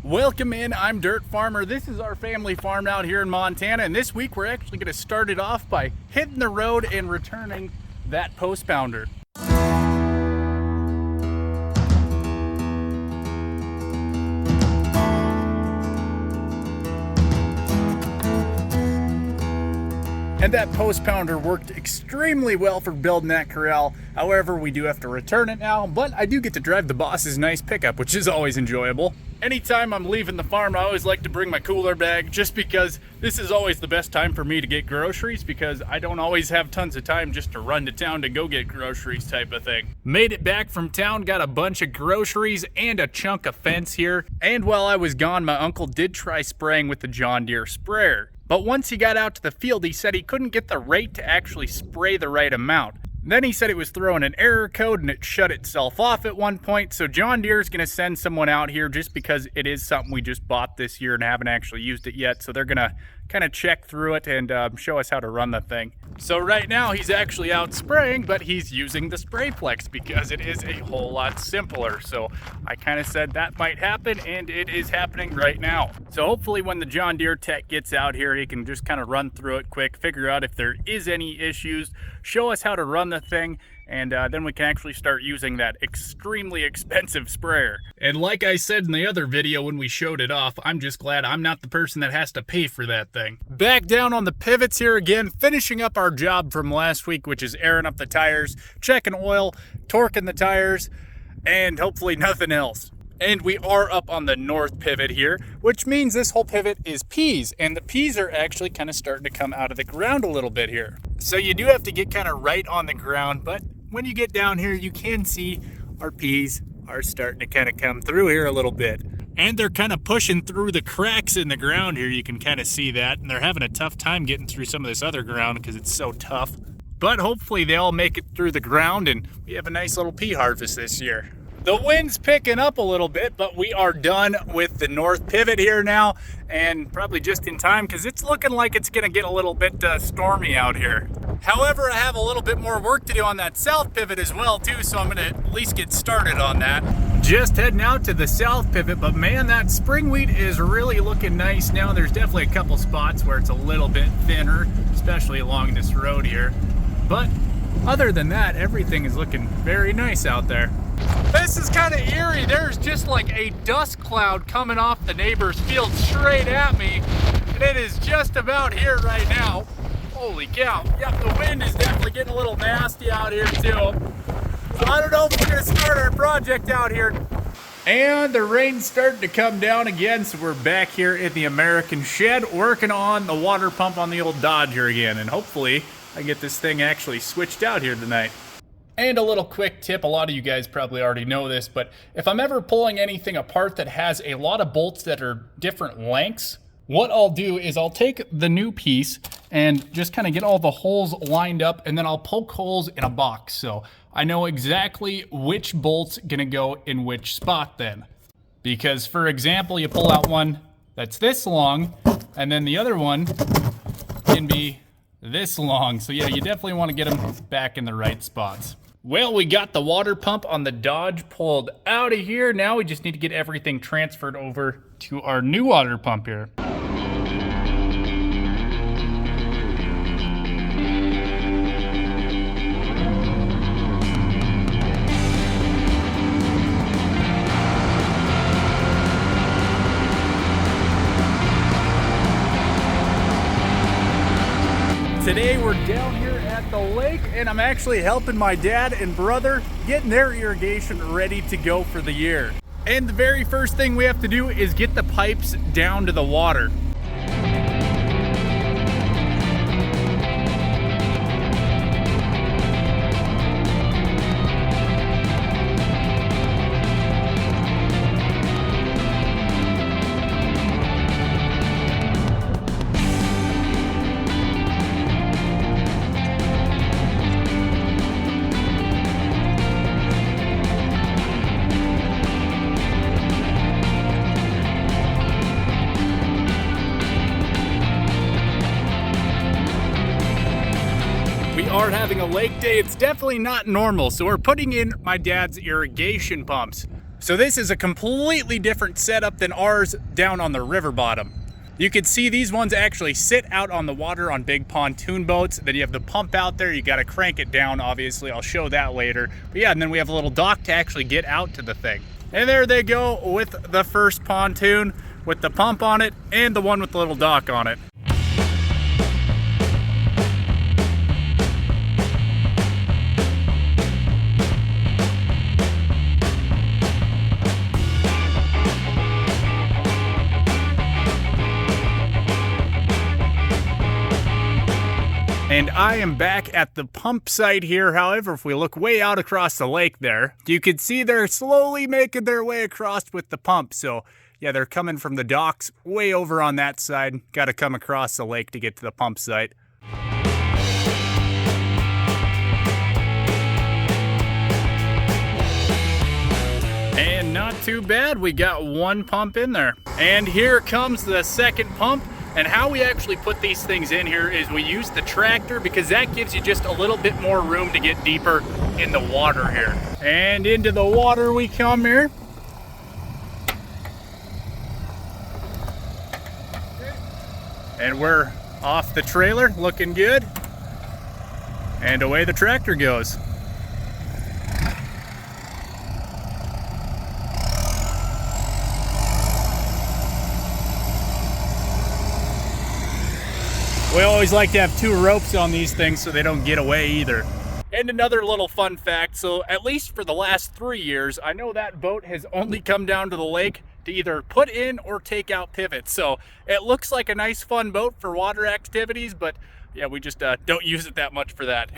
Welcome in, I'm Dirt Farmer. This is our family farm out here in Montana, and this week we're actually going to start it off by hitting the road and returning that post pounder. And that post pounder worked extremely well for building that corral. However, we do have to return it now, but I do get to drive the boss's nice pickup, which is always enjoyable. Anytime I'm leaving the farm, I always like to bring my cooler bag, just because this is always the best time for me to get groceries, because I don't always have tons of time just to run to town to go get groceries type of thing. Made it back from town, got a bunch of groceries and a chunk of fence here. And while I was gone, my uncle did try spraying with the John Deere sprayer. But once he got out to the field, he said he couldn't get the rate to actually spray the right amount. Then he said it was throwing an error code and it shut itself off at one point. So John Deere is going to send someone out here just because it is something we just bought this year and haven't actually used it yet. So they're going to kind of check through it and show us how to run the thing. So right now he's actually out spraying, but he's using the Sprayflex because it is a whole lot simpler. So I kind of said that might happen, and it is happening right now. So hopefully when the John Deere tech gets out here, he can just kind of run through it quick, figure out if there is any issues, show us how to run the thing, and then we can actually start using that extremely expensive sprayer. And like I said in the other video when we showed it off, I'm just glad I'm not the person that has to pay for that thing. Back down on the pivots here again, finishing up our job from last week, which is airing up the tires, checking oil, torquing the tires, and hopefully nothing else. And we are up on the north pivot here, which means this whole pivot is peas, and the peas are actually kind of starting to come out of the ground a little bit here. So you do have to get kind of right on the ground, but when you get down here, you can see our peas are starting to kind of come through here a little bit. And they're kind of pushing through the cracks in the ground here. You can kind of see that, and they're having a tough time getting through some of this other ground because it's so tough. But hopefully they all make it through the ground, and we have a nice little pea harvest this year. The wind's picking up a little bit, but we are done with the north pivot here now, and probably just in time because it's looking like it's going to get a little bit stormy out here. However, I have a little bit more work to do on that south pivot as well too, so I'm going to at least get started on that. Just heading out to the south pivot, but man, that spring wheat is really looking nice now. There's definitely a couple spots where it's a little bit thinner, especially along this road here. But other than that, everything is looking very nice out there. This is kind of eerie. There's just like a dust cloud coming off the neighbor's field straight at me, and it is just about here right now. Holy cow. Yep, the wind is definitely getting a little nasty out here too. So I don't know if we're gonna start our project out here. And the rain's starting to come down again, so we're back here in the American shed working on the water pump on the old Dodger again, and hopefully I get this thing actually switched out here tonight. And a little quick tip, a lot of you guys probably already know this, but if I'm ever pulling anything apart that has a lot of bolts that are different lengths, what I'll do is I'll take the new piece and just kind of get all the holes lined up, and then I'll poke holes in a box. So I know exactly which bolt's gonna go in which spot then. Because for example, you pull out one that's this long, and then the other one can be this long. So yeah, you definitely wanna get them back in the right spots. Well, we got the water pump on the Dodge pulled out of here. Now we just need to get everything transferred over to our new water pump here. Today we're down here at the lake, and I'm actually helping my dad and brother getting their irrigation ready to go for the year. And the very first thing we have to do is get the pipes down to the water. are having a lake day. It's definitely not normal, so we're putting in my dad's irrigation pumps. So this is a completely different setup than ours down on the river bottom. You can see these ones actually sit out on the water on big pontoon boats. Then you have the pump out there. You got to crank it down, obviously. I'll show that later. But yeah, and then we have a little dock to actually get out to the thing. And there they go with the first pontoon with the pump on it and the one with the little dock on it. And I am back at the pump site here. However, if we look way out across the lake there, you can see they're slowly making their way across with the pump. So yeah, they're coming from the docks way over on that side. Got to come across the lake to get to the pump site. And not too bad, we got one pump in there. And here comes the second pump. And how we actually put these things in here is we use the tractor because that gives you just a little bit more room to get deeper in the water here. And into the water we come here. And we're off the trailer, looking good. And away the tractor goes. We always like to have 2 ropes on these things so they don't get away either. And another little fun fact, so at least for the last 3 years, I know that boat has only come down to the lake to either put in or take out pivots. So it looks like a nice fun boat for water activities, but yeah, we just don't use it that much for that.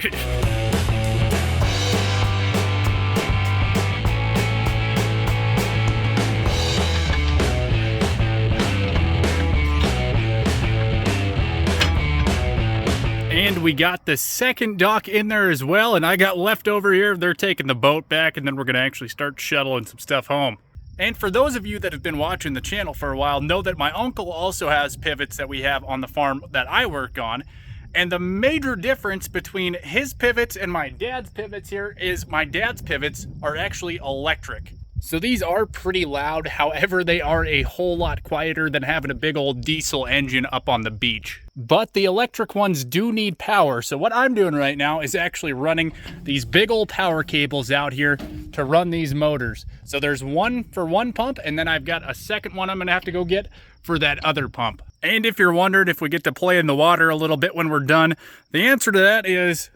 And we got the second dock in there as well, and I got left over here. They're taking the boat back, and then we're gonna actually start shuttling some stuff home. And for those of you that have been watching the channel for a while, know that my uncle also has pivots that we have on the farm that I work on. And the major difference between his pivots and my dad's pivots here is my dad's pivots are actually electric. So these are pretty loud, however, they are a whole lot quieter than having a big old diesel engine up on the beach. But the electric ones do need power, so what I'm doing right now is actually running these big old power cables out here to run these motors. So there's one for one pump, and then I've got a second one I'm gonna have to go get for that other pump. And if you're wondering if we get to play in the water a little bit when we're done, the answer to that is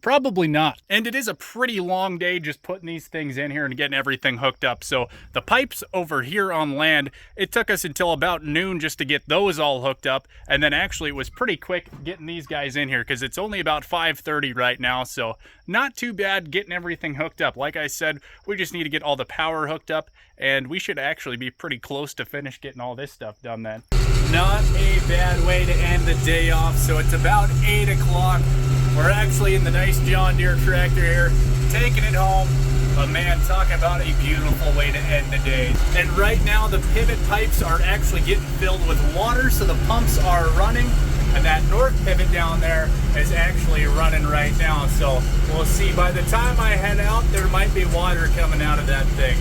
probably not. And it is a pretty long day just putting these things in here and getting everything hooked up. So the pipes over here on land, it took us until about noon just to get those all hooked up. And then actually it was pretty quick getting these guys in here because it's only about 5:30 right now. So not too bad getting everything hooked up. Like I said, we just need to get all the power hooked up and we should actually be pretty close to finish getting all this stuff done then. Not a bad way to end the day off. So it's about 8 o'clock. We're actually in the nice John Deere tractor here, taking it home. But man, talk about a beautiful way to end the day. And right now the pivot pipes are actually getting filled with water, so the pumps are running. And that north pivot down there is actually running right now. So we'll see, by the time I head out, there might be water coming out of that thing.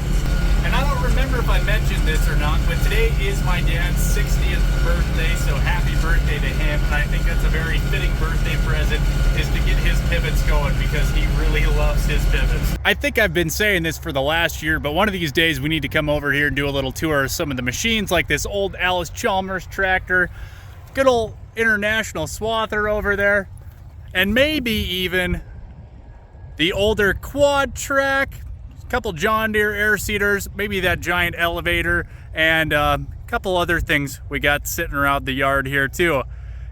And I don't remember if I mentioned this or not, but today is my dad's 60th birthday, so happy birthday to him. And I think that's a very fitting birthday present, is to get his pivots going, because he really loves his pivots. I think I've been saying this for the last year, but one of these days we need to come over here and do a little tour of some of the machines, like this old Alice Chalmers tractor, good old International Swather over there, and maybe even the older quad track, couple John Deere air seeders, maybe that giant elevator, and a couple other things we got sitting around the yard here too.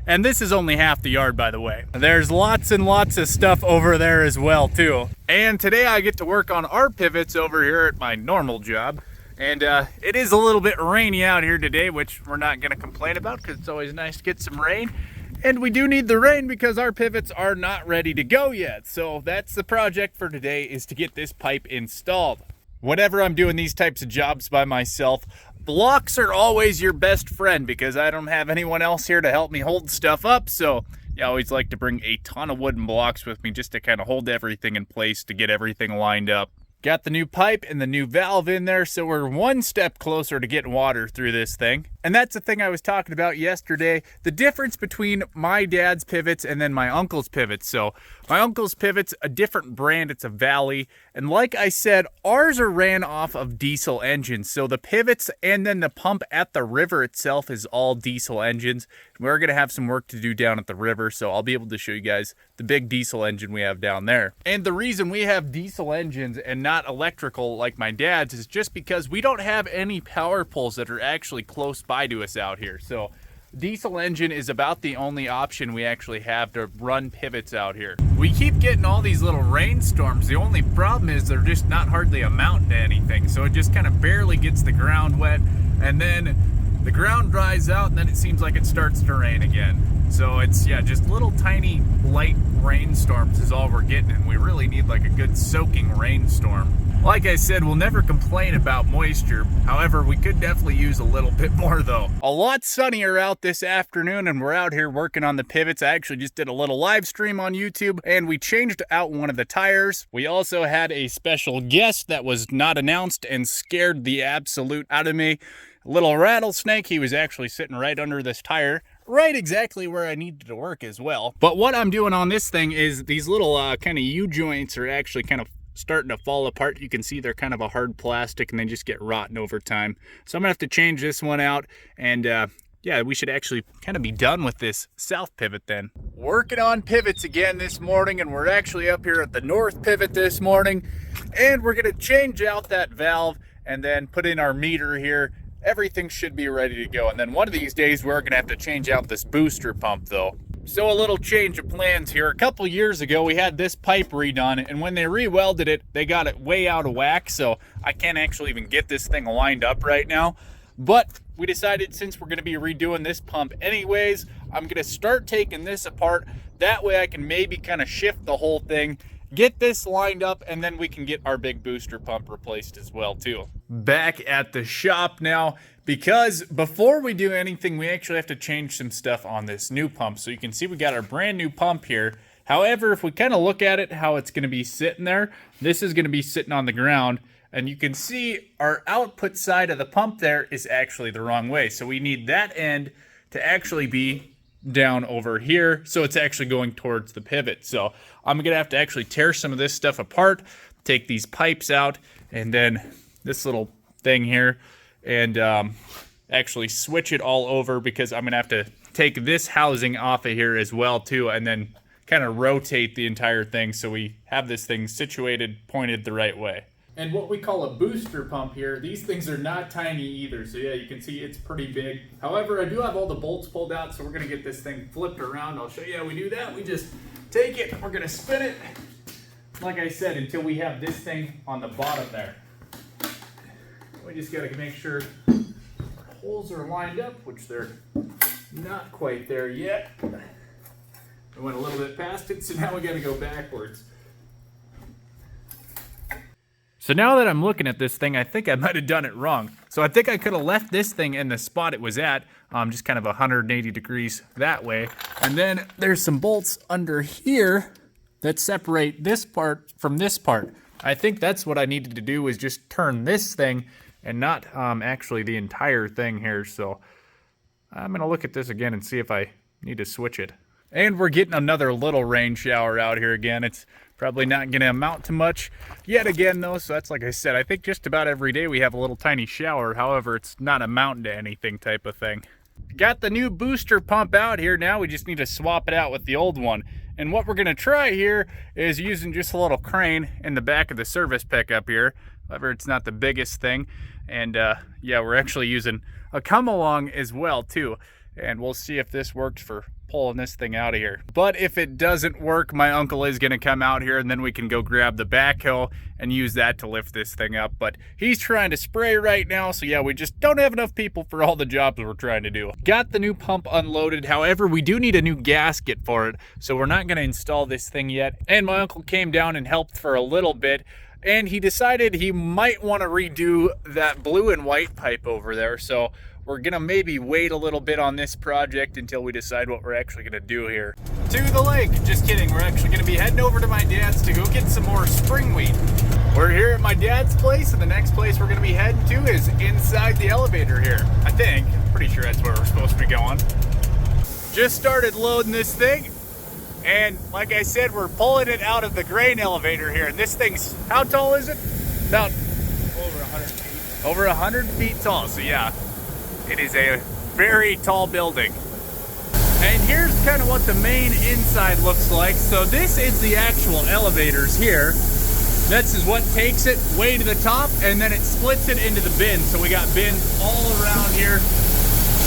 And this is only half the yard, by the way. There's lots and lots of stuff over there as well too. And today I get to work on our pivots over here at my normal job. And it is a little bit rainy out here today, which we're not gonna complain about because it's always nice to get some rain. And we do need the rain because our pivots are not ready to go yet. So that's the project for today, is to get this pipe installed. Whenever I'm doing these types of jobs by myself, blocks are always your best friend because I don't have anyone else here to help me hold stuff up. So I always like to bring a ton of wooden blocks with me just to kind of hold everything in place, to get everything lined up. Got the new pipe and the new valve in there, so we're one step closer to getting water through this thing. And that's the thing I was talking about yesterday, the difference between my dad's pivots and then my uncle's pivots. So my uncle's pivot's a different brand, it's a Valley. And like I said, ours are ran off of diesel engines. So the pivots and then the pump at the river itself is all diesel engines. We're gonna have some work to do down at the river, so I'll be able to show you guys the big diesel engine we have down there. And the reason we have diesel engines and not electrical like my dad's is just because we don't have any power poles that are actually close by to us out here. So diesel engine is about the only option we actually have to run pivots out here. We keep getting all these little rainstorms. The only problem is they're just not hardly amounting to anything. So it just kind of barely gets the ground wet, and then the ground dries out, and then it seems like it starts to rain again. So it's, yeah, just little tiny light rainstorms is all we're getting, and we really need like a good soaking rainstorm. Like I said, we'll never complain about moisture. However, we could definitely use a little bit more though. A lot sunnier out this afternoon, and we're out here working on the pivots. I actually just did a little live stream on YouTube, and we changed out one of the tires. We also had a special guest that was not announced and scared the absolute out of me. A little rattlesnake. He was actually sitting right under this tire, right exactly where I needed to work as well. But what I'm doing on this thing is these little kind of U-joints are actually kind of starting to fall apart. You can see they're kind of a hard plastic and they just get rotten over time. So I'm gonna have to change this one out, and yeah, we should actually kind of be done with this south pivot then. Working on pivots again this morning, and we're actually up here at the north pivot this morning, and we're gonna change out that valve and then put in our meter here. Everything should be ready to go. And then one of these days we're gonna have to change out this booster pump though. So a little change of plans here. A couple years ago we had this pipe redone, and when they re-welded it, they got it way out of whack, so I can't actually even get this thing lined up right now. But we decided, since we're gonna be redoing this pump anyways, I'm gonna start taking this apart. That way I can maybe kind of shift the whole thing, get this lined up, and then we can get our big booster pump replaced as well too. Back at the shop now, because before we do anything, we actually have to change some stuff on this new pump. So you can see we got our brand new pump here. However, if we kind of look at it, how it's gonna be sitting there, this is gonna be sitting on the ground, and you can see our output side of the pump there is actually the wrong way. So we need that end to actually be down over here, so it's actually going towards the pivot. So I'm gonna have to actually tear some of this stuff apart, take these pipes out, and then this little thing here, and actually switch it all over, because I'm gonna have to take this housing off of here as well too, and then kind of rotate the entire thing so we have this thing situated, pointed the right way. And what we call a booster pump here, these things are not tiny either. So yeah, you can see it's pretty big. However, I do have all the bolts pulled out, so we're gonna get this thing flipped around. I'll show you how we do that. We just take it, we're gonna spin it, like I said, until we have this thing on the bottom there. We just gotta make sure our holes are lined up, which they're not quite there yet. We went a little bit past it, so now we gotta go backwards. So now that I'm looking at this thing, I think I might have done it wrong. So I think I could have left this thing in the spot it was at, just kind of 180 degrees that way. And then there's some bolts under here that separate this part from this part. I think that's what I needed to do, was just turn this thing and not actually the entire thing here. So I'm gonna look at this again and see if I need to switch it. And we're getting another little rain shower out here again. It's probably not gonna amount to much yet again though, so that's, like I said, I think just about every day we have a little tiny shower. However, it's not amounting to anything type of thing. Got the new booster pump out here now. We just need to swap it out with the old one. And what we're gonna try here is using just a little crane in the back of the service pickup here. However, it's not the biggest thing. And yeah, we're actually using a come along as well too. And we'll see if this works for pulling this thing out of here. But if it doesn't work, my uncle is gonna come out here, and then we can go grab the backhoe and use that to lift this thing up. But he's trying to spray right now, so yeah, we just don't have enough people for all the jobs we're trying to do. Got the new pump unloaded. However, we do need a new gasket for it, so we're not gonna install this thing yet. And my uncle came down and helped for a little bit, and he decided he might want to redo that blue and white pipe over there. So we're gonna maybe wait a little bit on this project until we decide what we're actually gonna do here. To the lake, just kidding. We're actually gonna be heading over to my dad's to go get some more spring wheat. We're here at my dad's place, and the next place we're gonna be heading to is inside the elevator here. I think. Pretty sure that's where we're supposed to be going. Just started loading this thing, and like I said, we're pulling it out of the grain elevator here. And this thing's, how tall is it? About over 100 feet. Over 100 feet tall, so yeah. It is a very tall building. And here's kind of what the main inside looks like. So this is the actual elevators here. This is what takes it way to the top, and then it splits it into the bins. So we got bins all around here.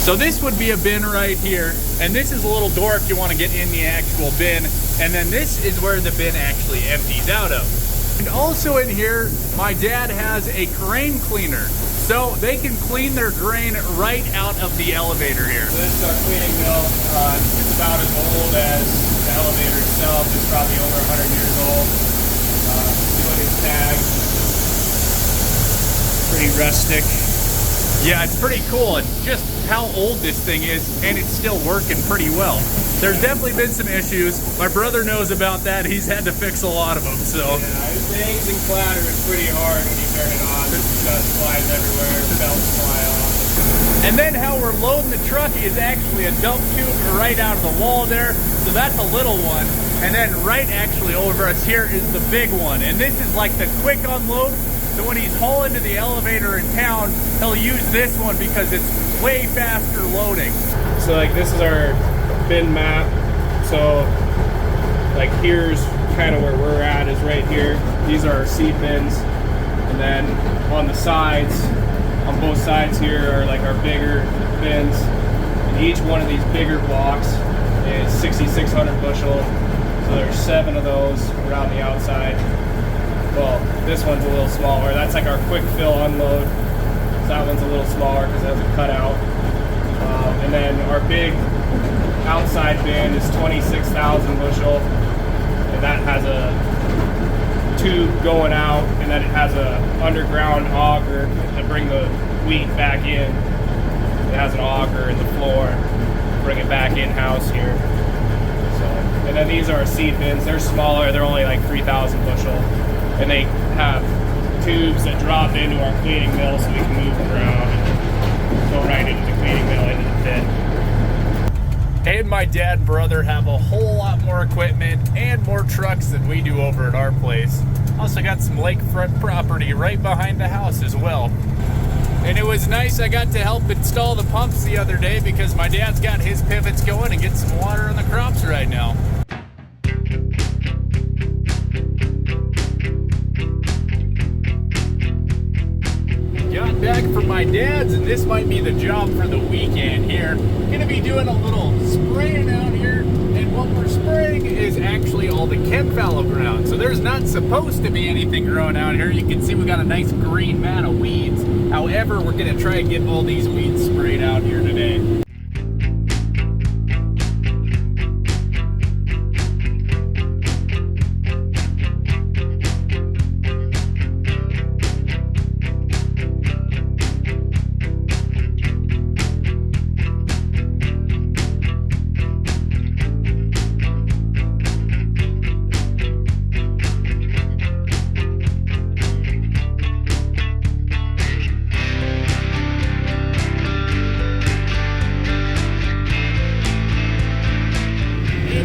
So this would be a bin right here, and this is a little door if you want to get in the actual bin, and then this is where the bin actually empties out of. And also in here, my dad has a grain cleaner, so they can clean their grain right out of the elevator here. So this is our cleaning mill. It's about as old as the elevator itself. It's probably over 100 years old. You look at the tags, pretty rustic. Yeah, it's pretty cool, and just how old this thing is, and it's still working pretty well. There's definitely been some issues. My brother knows about that. He's had to fix a lot of them, so. Yeah, it bangs and clatters. It's pretty hard when you turn it on. There's dust flies everywhere, belts fly off. And then how we're loading the truck is actually a dump tube right out of the wall there. So that's a little one. And then right actually over us here is the big one. And this is like the quick unload. So when he's hauling to the elevator in town, he'll use this one because it's way faster loading. So like this is our bin map. So like here's kind of where we're at is right here. These are our seed bins. And then on the sides, on both sides here are like our bigger bins. And each one of these bigger blocks is 6,600 bushel. So there's 7 of those around the outside. Well, this one's a little smaller. That's like our quick fill unload. So that one's a little smaller because it has a cutout. And then our big outside bin is 26,000 bushel. And that has a tube going out, and then it has a underground auger to bring the wheat back in. It has an auger in the floor, bring it back in-house here. So, and then these are our seed bins. They're smaller. They're only like 3,000 bushel. And they have tubes that drop into our cleaning mill so we can move them around and go right into the cleaning mill, into the pit. And my dad and brother have a whole lot more equipment and more trucks than we do over at our place. Also got some lakefront property right behind the house as well. And it was nice, I got to help install the pumps the other day because my dad's got his pivots going and get some water on the crops right now. Got back from my dad's, and this might be the job for the weekend here. Gonna be doing a little spraying out here, and what we're spraying is actually all the Chemfallow ground. So there's not supposed to be anything growing out here. You can see we got a nice green mat of weeds. However, we're gonna try and get all these weeds sprayed out here today.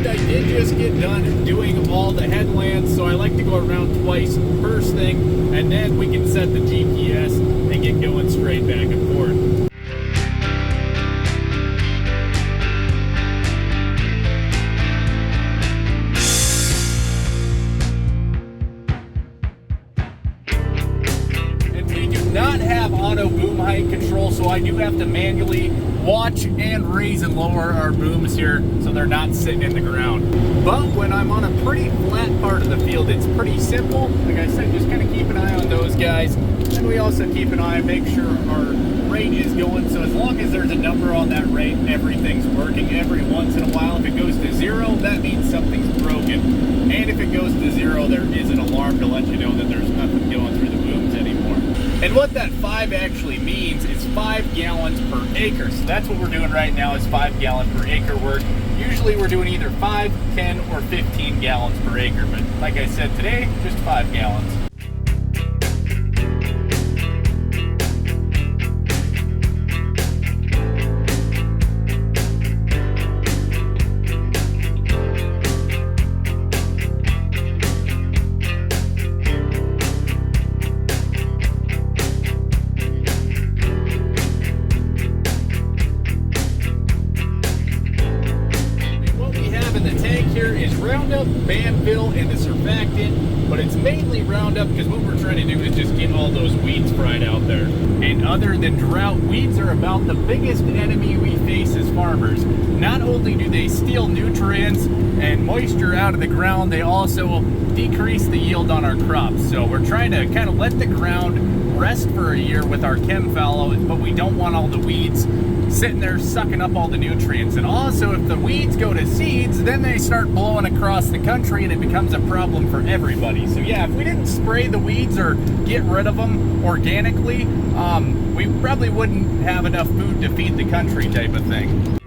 I did just get done doing all the headlands, so I like to go around twice first thing, and then we can set the GPS and get going straight back and forth. And we do not have auto boom height control, so I do have to manually watch and raise and lower our booms here so they're not sitting in the ground. But when I'm on a pretty flat part of the field, it's pretty simple. Like I said, just kind of keep an eye on those guys. And we also keep an eye, make sure our rate is going. So as long as there's a number on that rate, everything's working. Every once in a while, if it goes to 0, that means something's broken. And if it goes to 0, there is an alarm to let you know that there's nothing going through the booms anymore. And what that 5 actually means is 5 gallons per acre. So that's what we're doing right now is 5 gallon per acre work. Usually we're doing either 5, 10, or 15 gallons per acre. But like I said today, just 5 gallons. Roundup, Banville, and the surfactant, but it's mainly Roundup because what we're trying to do is just get all those weeds fried out there. And other than drought, weeds are about the biggest enemy we face as farmers. Not only do they steal nutrients and moisture out of the ground, they also decrease the yield on our crops. So we're trying to kind of let the ground rest for a year with our Chemfallow, but we don't want all the weeds sitting there sucking up all the nutrients. And also, if the weeds go to seeds, then they start blowing across the country and it becomes a problem for everybody. So yeah, if we didn't spray the weeds or get rid of them organically, we probably wouldn't have enough food to feed the country type of thing.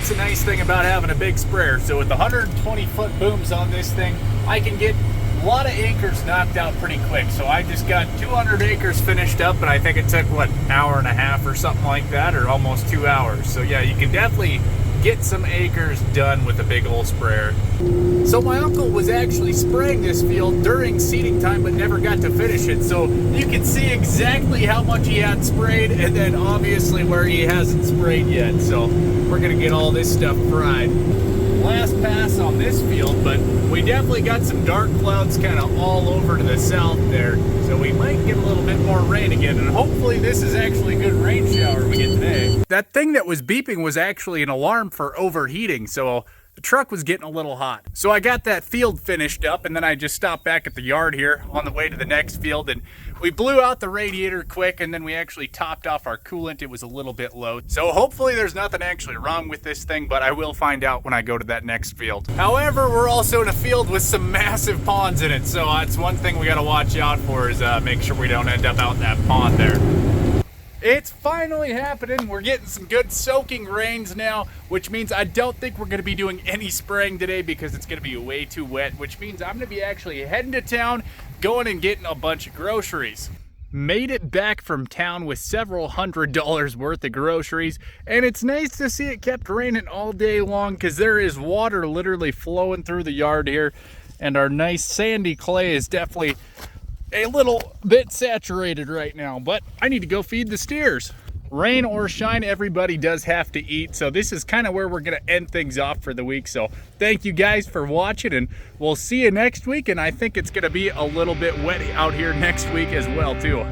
The nice thing about having a big sprayer. So with the 120-foot booms on this thing, I can get a lot of acres knocked out pretty quick. So I just got 200 acres finished up, and I think it took, what, an hour and a half or something like that, or almost 2 hours. So yeah, you can definitely get some acres done with a big old sprayer. So my uncle was actually spraying this field during seeding time but never got to finish it. So you can see exactly how much he had sprayed and then obviously where he hasn't sprayed yet. So we're gonna get all this stuff fried. Last pass on this field, but we definitely got some dark clouds kind of all over to the south there. So we might get a little bit more rain again, and hopefully this is actually a good rain shower we get today. That thing that was beeping was actually an alarm for overheating, so the truck was getting a little hot. So I got that field finished up, and then I just stopped back at the yard here on the way to the next field, and we blew out the radiator quick, and then we actually topped off our coolant. It was a little bit low. So hopefully there's nothing actually wrong with this thing, but I will find out when I go to that next field. However, we're also in a field with some massive ponds in it, so that's one thing we gotta watch out for is make sure we don't end up out in that pond there. It's finally happening. We're getting some good soaking rains now, which means I don't think we're going to be doing any spraying today because it's going to be way too wet, which means I'm going to be actually heading to town, going and getting a bunch of groceries. Made it back from town with several $100s worth of groceries, and it's nice to see it kept raining all day long because there is water literally flowing through the yard here, and our nice sandy clay is definitely a little bit saturated right now, but I need to go feed the steers. Rain or shine, everybody does have to eat, so this is kind of where we're gonna end things off for the week. So thank you guys for watching, and we'll see you next week, and I think it's gonna be a little bit wet out here next week as well too.